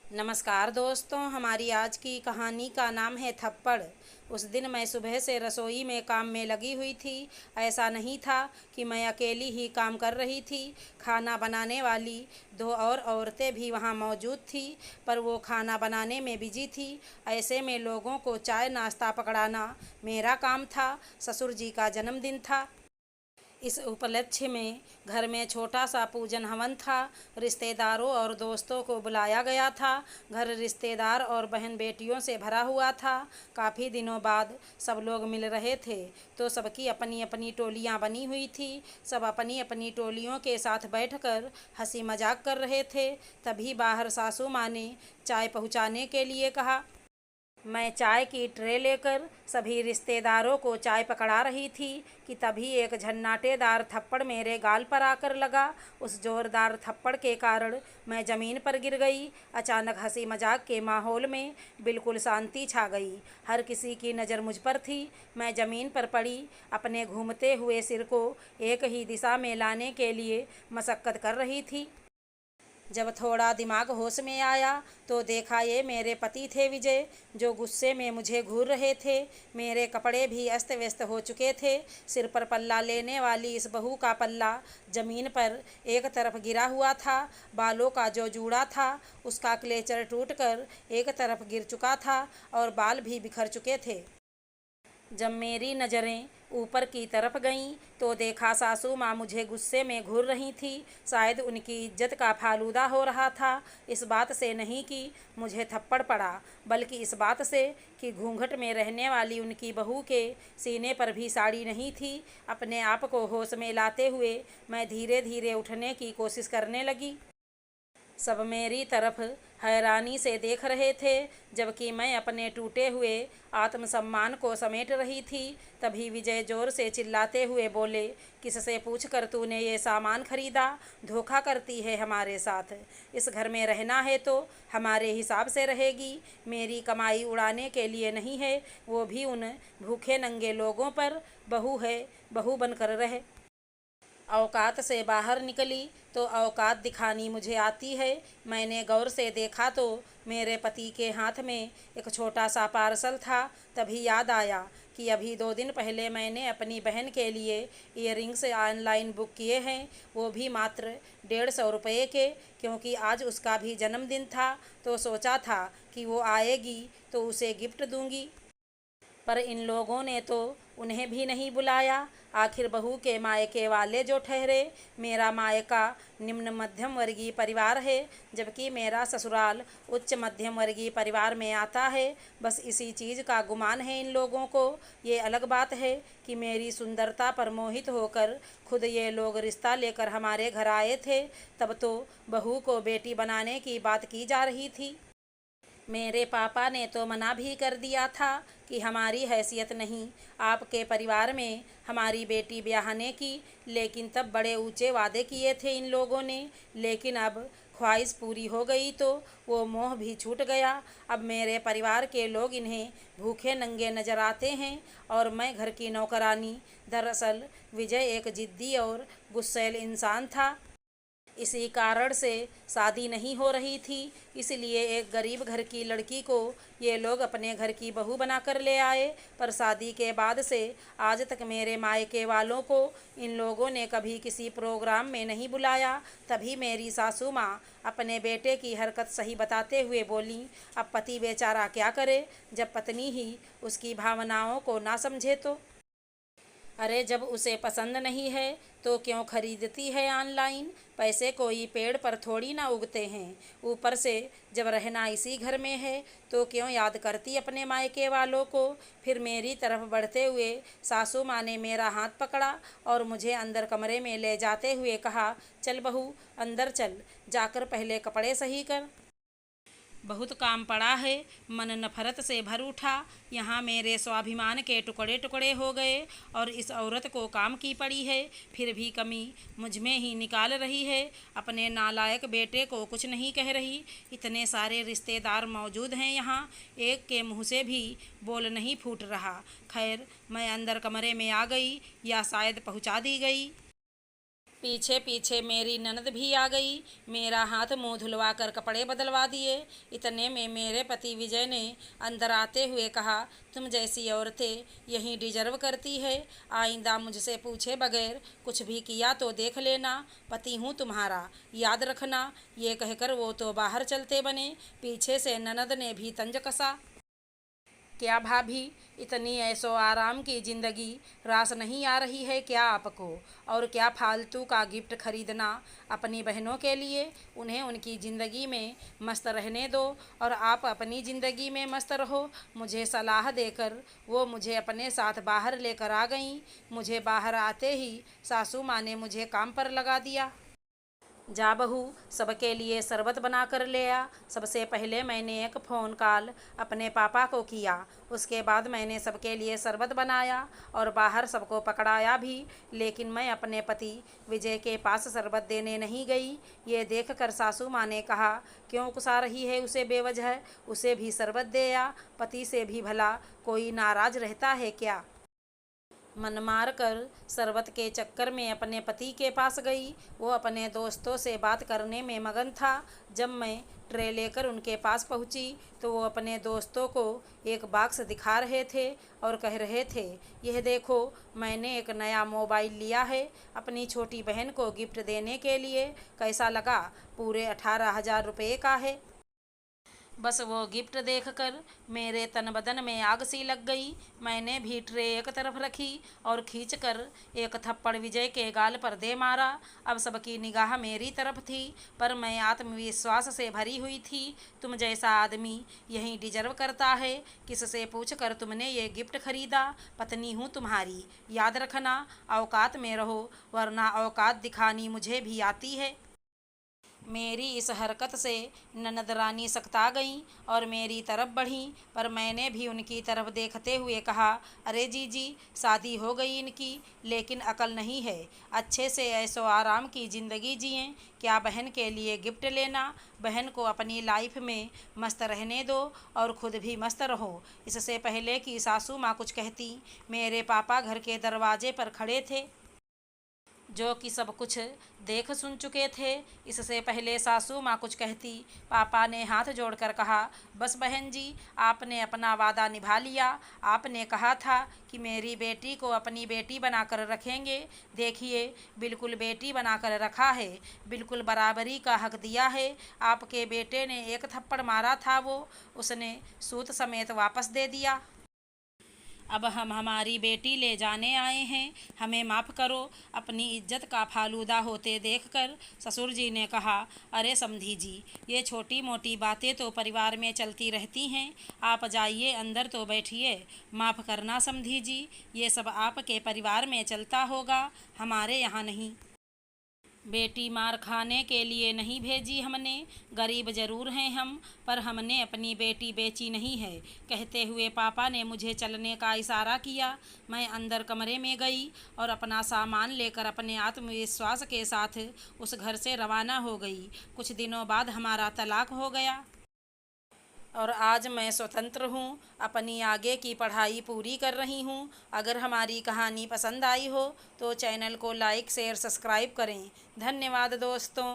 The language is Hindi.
नमस्कार दोस्तों, हमारी आज की कहानी का नाम है थप्पड़। उस दिन मैं सुबह से रसोई में काम में लगी हुई थी। ऐसा नहीं था कि मैं अकेली ही काम कर रही थी। खाना बनाने वाली दो और औरतें भी वहाँ मौजूद थी, पर वो खाना बनाने में बिजी थी। ऐसे में लोगों को चाय नाश्ता पकड़ाना मेरा काम था। ससुर जी का जन्मदिन था। इस उपलक्ष्य में घर में छोटा सा पूजन हवन था। रिश्तेदारों और दोस्तों को बुलाया गया था। घर रिश्तेदार और बहन बेटियों से भरा हुआ था। काफ़ी दिनों बाद सब लोग मिल रहे थे, तो सबकी अपनी अपनी टोलियां बनी हुई थी। सब अपनी अपनी टोलियों के साथ बैठकर हंसी मजाक कर रहे थे। तभी बाहर सासू माँ ने चाय पहुँचाने के लिए कहा। मैं चाय की ट्रे लेकर सभी रिश्तेदारों को चाय पकड़ा रही थी कि तभी एक झन्नाटेदार थप्पड़ मेरे गाल पर आकर लगा। उस जोरदार थप्पड़ के कारण मैं ज़मीन पर गिर गई। अचानक हंसी मजाक के माहौल में बिल्कुल शांति छा गई। हर किसी की नज़र मुझ पर थी। मैं ज़मीन पर पड़ी अपने घूमते हुए सिर को एक ही दिशा में लाने के लिए मशक्क़त कर रही थी। जब थोड़ा दिमाग होश में आया तो देखा ये मेरे पति थे विजय, जो गुस्से में मुझे घूर रहे थे। मेरे कपड़े भी अस्त व्यस्त हो चुके थे। सिर पर पल्ला लेने वाली इस बहू का पल्ला जमीन पर एक तरफ गिरा हुआ था। बालों का जो जूड़ा था उसका क्लेचर टूटकर एक तरफ गिर चुका था और बाल भी बिखर चुके थे। जब मेरी नज़रें ऊपर की तरफ गईं तो देखा सासू माँ मुझे गुस्से में घूर रही थी। शायद उनकी इज्जत का फालूदा हो रहा था। इस बात से नहीं कि मुझे थप्पड़ पड़ा, बल्कि इस बात से कि घूंघट में रहने वाली उनकी बहू के सीने पर भी साड़ी नहीं थी। अपने आप को होश में लाते हुए मैं धीरे धीरे उठने की कोशिश करने लगी। सब मेरी तरफ हैरानी से देख रहे थे, जबकि मैं अपने टूटे हुए आत्मसम्मान को समेट रही थी। तभी विजय जोर से चिल्लाते हुए बोले, किससे पूछकर तूने ये सामान खरीदा? धोखा करती है हमारे साथ। इस घर में रहना है तो हमारे हिसाब से रहेगी। मेरी कमाई उड़ाने के लिए नहीं है, वो भी उन भूखे नंगे लोगों पर। बहू है, बहू बनकर रहे। औकात से बाहर निकली तो औकात दिखानी मुझे आती है। मैंने गौर से देखा तो मेरे पति के हाथ में एक छोटा सा पार्सल था। तभी याद आया कि अभी 2 दिन पहले मैंने अपनी बहन के लिए ईयरिंग्स ऑनलाइन बुक किए हैं, वो भी मात्र 150 रुपये के, क्योंकि आज उसका भी जन्मदिन था। तो सोचा था कि वो आएगी तो उसे गिफ्ट दूंगी, पर इन लोगों ने तो उन्हें भी नहीं बुलाया। आखिर बहू के मायके वाले जो ठहरे। मेरा मायका निम्न मध्यम वर्गीय परिवार है, जबकि मेरा ससुराल उच्च मध्यम वर्गीय परिवार में आता है। बस इसी चीज़ का गुमान है इन लोगों को। ये अलग बात है कि मेरी सुंदरता पर मोहित होकर खुद ये लोग रिश्ता लेकर हमारे घर आए थे। तब तो बहू को बेटी बनाने की बात की जा रही थी। मेरे पापा ने तो मना भी कर दिया था कि हमारी हैसियत नहीं आपके परिवार में हमारी बेटी ब्याहने की। लेकिन तब बड़े ऊंचे वादे किए थे इन लोगों ने। लेकिन अब ख्वाहिश पूरी हो गई तो वो मोह भी छूट गया। अब मेरे परिवार के लोग इन्हें भूखे नंगे नजर आते हैं और मैं घर की नौकरानी। दरअसल विजय एक जिद्दी और गुस्सैल इंसान था। इसी कारण से शादी नहीं हो रही थी, इसलिए एक गरीब घर की लड़की को ये लोग अपने घर की बहू बनाकर ले आए। पर शादी के बाद से आज तक मेरे मायके वालों को इन लोगों ने कभी किसी प्रोग्राम में नहीं बुलाया। तभी मेरी सासू माँ अपने बेटे की हरकत सही बताते हुए बोली, अब पति बेचारा क्या करे जब पत्नी ही उसकी भावनाओं को ना समझे तो। अरे जब उसे पसंद नहीं है तो क्यों खरीदती है ऑनलाइन? पैसे कोई पेड़ पर थोड़ी ना उगते हैं। ऊपर से जब रहना इसी घर में है तो क्यों याद करती अपने मायके वालों को। फिर मेरी तरफ बढ़ते हुए सासू माँ ने मेरा हाथ पकड़ा और मुझे अंदर कमरे में ले जाते हुए कहा, चल बहू अंदर चल, जाकर पहले कपड़े सही कर। बहुत काम पड़ा है। मन नफरत से भर उठा। यहाँ मेरे स्वाभिमान के टुकड़े टुकड़े हो गए और इस औरत को काम की पड़ी है, फिर भी कमी मुझ में ही निकाल रही है। अपने नालायक बेटे को कुछ नहीं कह रही। इतने सारे रिश्तेदार मौजूद हैं यहाँ, एक के मुँह से भी बोल नहीं फूट रहा। खैर मैं अंदर कमरे में आ गई, या शायद पहुँचा दी गई। पीछे पीछे मेरी ननद भी आ गई। मेरा हाथ मुंह धुलवा कर कपड़े बदलवा दिए। इतने में मेरे पति विजय ने अंदर आते हुए कहा, तुम जैसी औरतें यही डिजर्व करती है। आइंदा मुझसे पूछे बगैर कुछ भी किया तो देख लेना, पति हूँ तुम्हारा, याद रखना। ये कहकर वो तो बाहर चलते बने। पीछे से ननद ने भी तंज कसा, क्या भाभी, इतनी ऐशो आराम की ज़िंदगी रास नहीं आ रही है क्या आपको? और क्या फालतू का गिफ्ट खरीदना अपनी बहनों के लिए? उन्हें उनकी ज़िंदगी में मस्त रहने दो और आप अपनी ज़िंदगी में मस्त रहो। मुझे सलाह देकर वो मुझे अपने साथ बाहर लेकर आ गईं। मुझे बाहर आते ही सासू माँ ने मुझे काम पर लगा दिया। जा बहू, सबके लिए शरबत बना कर ले आ। सबसे पहले मैंने एक फ़ोन कॉल अपने पापा को किया। उसके बाद मैंने सबके लिए शरबत बनाया और बाहर सबको पकड़ाया भी। लेकिन मैं अपने पति विजय के पास शरबत देने नहीं गई। ये देखकर सासू माँ ने कहा, क्यों उकसा रही है उसे बेवजह? उसे भी शरबत दे आ। पति से भी भला कोई नाराज़ रहता है क्या? मन मार कर शरबत के चक्कर में अपने पति के पास गई। वो अपने दोस्तों से बात करने में मगन था। जब मैं ट्रे लेकर उनके पास पहुंची तो वो अपने दोस्तों को एक बॉक्स दिखा रहे थे और कह रहे थे, यह देखो, मैंने एक नया मोबाइल लिया है अपनी छोटी बहन को गिफ्ट देने के लिए। कैसा लगा? पूरे 18,000 रुपये का है। बस वो गिफ्ट देखकर मेरे तन बदन में आग सी लग गई। मैंने भी ट्रे एक तरफ रखी और खींचकर एक थप्पड़ विजय के गाल पर दे मारा। अब सबकी निगाह मेरी तरफ थी, पर मैं आत्मविश्वास से भरी हुई थी। तुम जैसा आदमी यही डिजर्व करता है। किससे पूछकर तुमने ये गिफ्ट खरीदा? पत्नी हूँ तुम्हारी, याद रखना। औकात में रहो, वरना औकात दिखानी मुझे भी आती है। मेरी इस हरकत से ननद रानी सकता गईं और मेरी तरफ बढ़ीं, पर मैंने भी उनकी तरफ देखते हुए कहा, अरे जीजी, शादी हो गई इनकी, लेकिन अकल नहीं है। अच्छे से ऐशो आराम की ज़िंदगी जिएं। क्या बहन के लिए गिफ्ट लेना? बहन को अपनी लाइफ में मस्त रहने दो और खुद भी मस्त रहो। इससे पहले कि सासू माँ कुछ कहती, मेरे पापा घर के दरवाजे पर खड़े थे, जो कि सब कुछ देख सुन चुके थे। इससे पहले सासू माँ कुछ कहती, पापा ने हाथ जोड़कर कहा, बस बहन जी, आपने अपना वादा निभा लिया। आपने कहा था कि मेरी बेटी को अपनी बेटी बनाकर रखेंगे। देखिए, बिल्कुल बेटी बनाकर रखा है, बिल्कुल बराबरी का हक दिया है। आपके बेटे ने एक थप्पड़ मारा था, वो उसने सूत समेत वापस दे दिया। अब हम हमारी बेटी ले जाने आए हैं, हमें माफ़ करो। अपनी इज्जत का फालूदा होते देखकर ससुर जी ने कहा, अरे समधी जी, ये छोटी मोटी बातें तो परिवार में चलती रहती हैं। आप जाइए अंदर तो बैठिए। माफ़ करना समधी जी, ये सब आपके परिवार में चलता होगा, हमारे यहाँ नहीं। बेटी मार खाने के लिए नहीं भेजी हमने। गरीब ज़रूर हैं हम, पर हमने अपनी बेटी बेची नहीं है। कहते हुए पापा ने मुझे चलने का इशारा किया। मैं अंदर कमरे में गई और अपना सामान लेकर अपने आत्मविश्वास के साथ उस घर से रवाना हो गई। कुछ दिनों बाद हमारा तलाक हो गया और आज मैं स्वतंत्र हूँ, अपनी आगे की पढ़ाई पूरी कर रही हूँ। अगर हमारी कहानी पसंद आई हो तो चैनल को लाइक शेयर सब्सक्राइब करें। धन्यवाद दोस्तों।